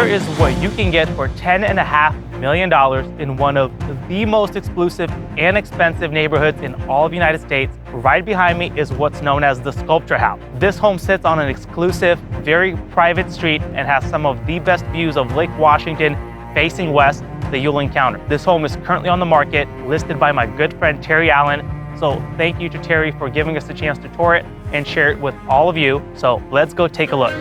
here is what you can get for $10.5 million in one of the most exclusive and expensive neighborhoods in all of the United States. Right behind me is what's known as the Sculpture House. This home sits on an exclusive, very private street and has some of the best views of Lake Washington facing west that you'll encounter. This home is currently on the market, listed by my good friend Terry Allen. So thank you to Terry for giving us the chance to tour it and share it with all of you. So let's go take a look.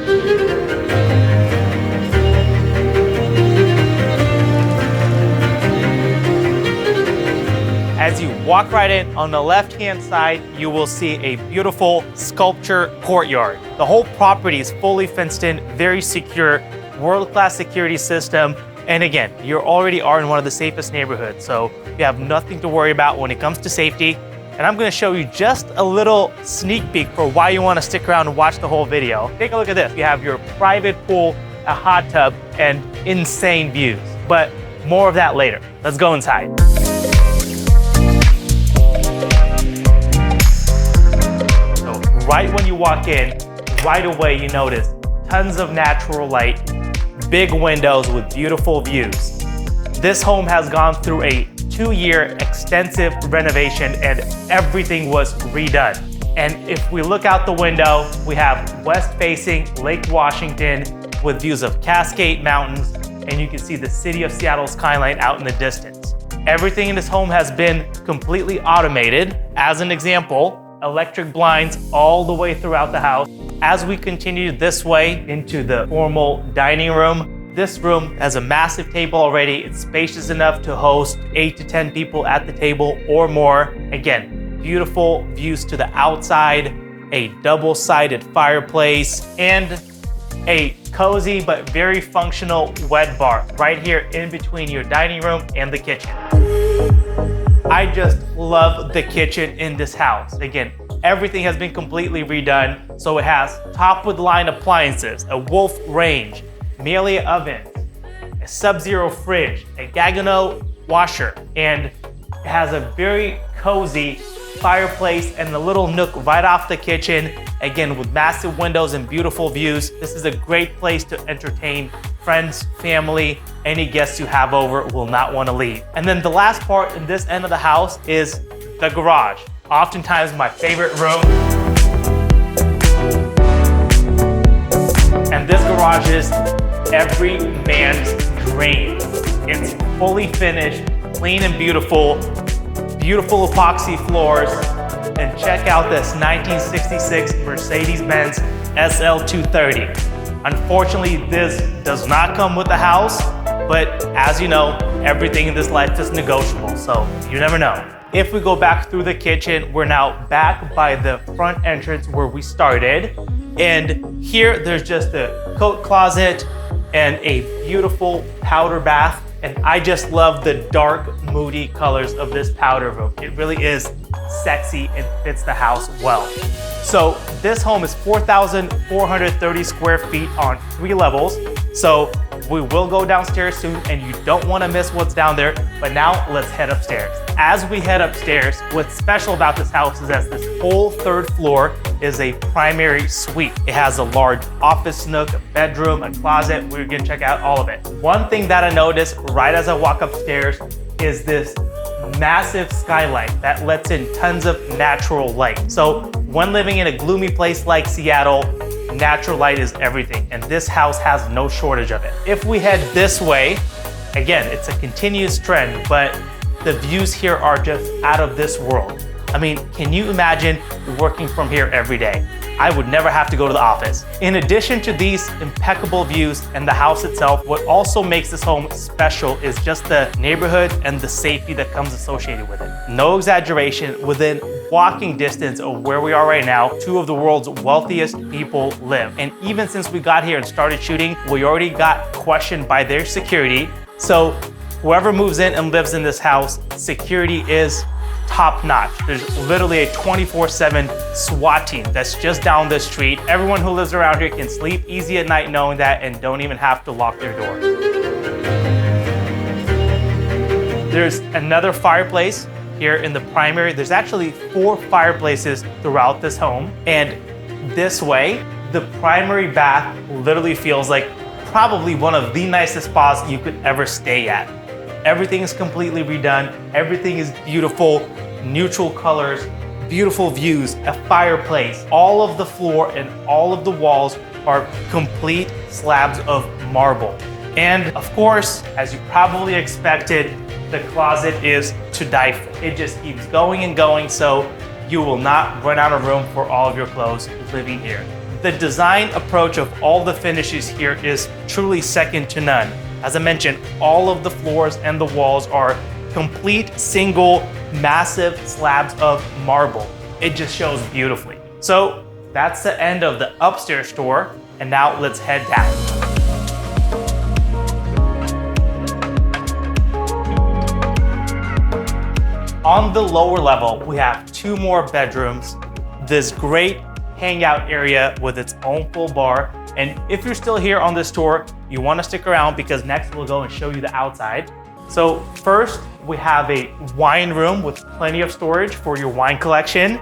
As you walk right in, on the left-hand side, you will see a beautiful sculpture courtyard. The whole property is fully fenced in, very secure, world-class security system. And again, you already are in one of the safest neighborhoods, so you have nothing to worry about when it comes to safety. And I'm gonna show you just a little sneak peek for why you wanna stick around and watch the whole video. Take a look at this. You have your private pool, a hot tub, and insane views. But more of that later. Let's go inside. Right when you walk in, right away you notice tons of natural light, big windows with beautiful views. This home has gone through a 2-year extensive renovation and everything was redone. And if we look out the window, we have west-facing Lake Washington with views of Cascade Mountains, and you can see the city of Seattle skyline out in the distance. Everything in this home has been completely automated. As an example, electric blinds all the way throughout the house. As we continue this way into the formal dining room, this room has a massive table already. It's spacious enough to host 8 to 10 people at the table or more. Again, beautiful views to the outside, a double-sided fireplace, and a cozy but very functional wet bar right here in between your dining room and the kitchen. I just love the kitchen in this house. Again, everything has been completely redone. So it has top-of-the-line appliances, a Wolf range, Melia oven, a Sub-Zero fridge, a Gaggenau washer, and it has a very cozy fireplace and a little nook right off the kitchen. Again, with massive windows and beautiful views. This is a great place to entertain friends, family, any guests you have over will not want to leave. And then the last part in this end of the house is the garage. Oftentimes my favorite room. And this garage is every man's dream. It's fully finished, clean and beautiful, beautiful epoxy floors. And check out this 1966 Mercedes-Benz SL230. Unfortunately, this does not come with the house, but as you know, everything in this life is negotiable, so you never know. If we go back through the kitchen, we're now back by the front entrance where we started. And here there's just a coat closet and a beautiful powder bath. And I just love the dark, moody colors of this powder room. It really is sexy and fits the house well. So this home is 4,430 square feet on 3 levels. So we will go downstairs soon and you don't want to miss what's down there. But now let's head upstairs. As we head upstairs, what's special about this house is that this whole 3rd floor is a primary suite. It has a large office nook, a bedroom, a closet. We're gonna check out all of it. One thing that I noticed right as I walk upstairs is this massive skylight that lets in tons of natural light. So when living in a gloomy place like Seattle, natural light is everything, and this house has no shortage of it. If we head this way, again, it's a continuous trend, but the views here are just out of this world. I mean, can you imagine working from here every day? I would never have to go to the office. In addition to these impeccable views and the house itself, what also makes this home special is just the neighborhood and the safety that comes associated with it. No exaggeration, within walking distance of where we are right now, 2 of the world's wealthiest people live. And even since we got here and started shooting, we already got questioned by their security. So whoever moves in and lives in this house, security is top notch. There's literally a 24/7 SWAT team that's just down the street. Everyone who lives around here can sleep easy at night knowing that and don't even have to lock their door. There's another fireplace here in the primary. There's actually 4 fireplaces throughout this home. And this way, the primary bath literally feels like probably one of the nicest spas you could ever stay at. Everything is completely redone. Everything is beautiful, neutral colors, beautiful views, a fireplace. All of the floor and all of the walls are complete slabs of marble. And of course, as you probably expected, the closet is to die for. It just keeps going and going, so you will not run out of room for all of your clothes living here. The design approach of all the finishes here is truly second to none. As I mentioned, all of the floors and the walls are complete, single, massive slabs of marble. It just shows beautifully. So that's the end of the upstairs tour, and now let's head down. On the lower level, we have 2 more bedrooms, this great hangout area with its own full bar. And if you're still here on this tour, you want to stick around because next we'll go and show you the outside. So first, we have a wine room with plenty of storage for your wine collection.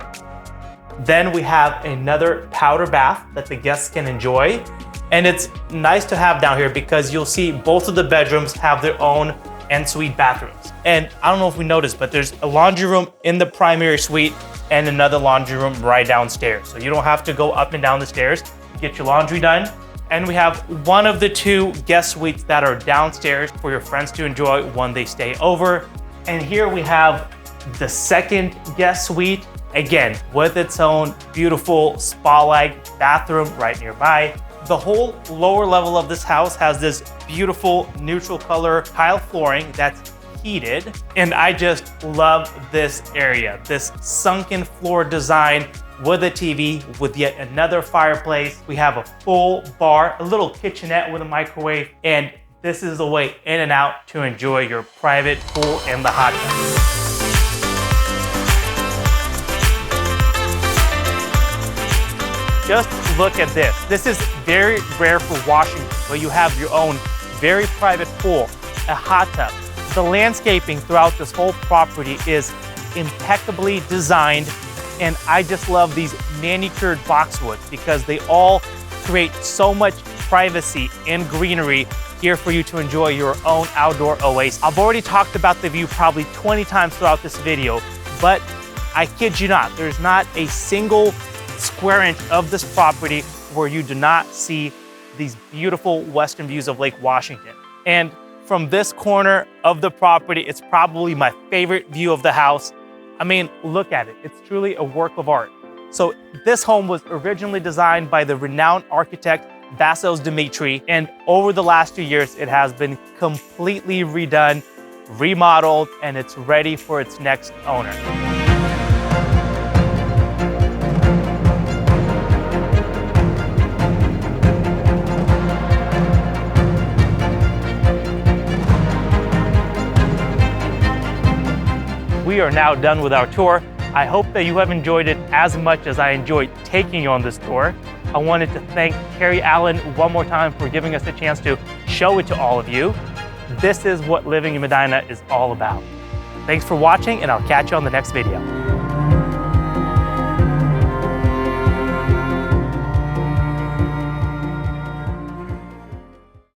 Then we have another powder bath that the guests can enjoy. And it's nice to have down here because you'll see both of the bedrooms have their own ensuite bathrooms. And I don't know if we noticed, but there's a laundry room in the primary suite and another laundry room right downstairs. So you don't have to go up and down the stairs to get your laundry done. And we have one of the 2 guest suites that are downstairs for your friends to enjoy when they stay over. And here we have the second guest suite, again, with its own beautiful spa-like bathroom right nearby. The whole lower level of this house has this beautiful neutral color tile flooring that's heated. And I just love this area, this sunken floor design with a TV, with yet another fireplace. We have a full bar, a little kitchenette with a microwave, and this is the way in and out to enjoy your private pool and the hot tub. Just look at this. This is very rare for Washington, where you have your own very private pool, a hot tub. The landscaping throughout this whole property is impeccably designed, and I just love these manicured boxwood because they all create so much privacy and greenery here for you to enjoy your own outdoor oasis. I've already talked about the view probably 20 times throughout this video, but I kid you not, there's not a single square inch of this property where you do not see these beautiful western views of Lake Washington. And from this corner of the property, it's probably my favorite view of the house. I mean, look at it. It's truly a work of art. So this home was originally designed by the renowned architect Vassos Demetriou, and over the last 2 years, it has been completely redone, remodeled, and it's ready for its next owner. We are now done with our tour. I hope that you have enjoyed it as much as I enjoyed taking you on this tour. I wanted to thank Carrie Allen one more time for giving us a chance to show it to all of you. This is what living in Medina is all about. Thanks for watching, and I'll catch you on the next video.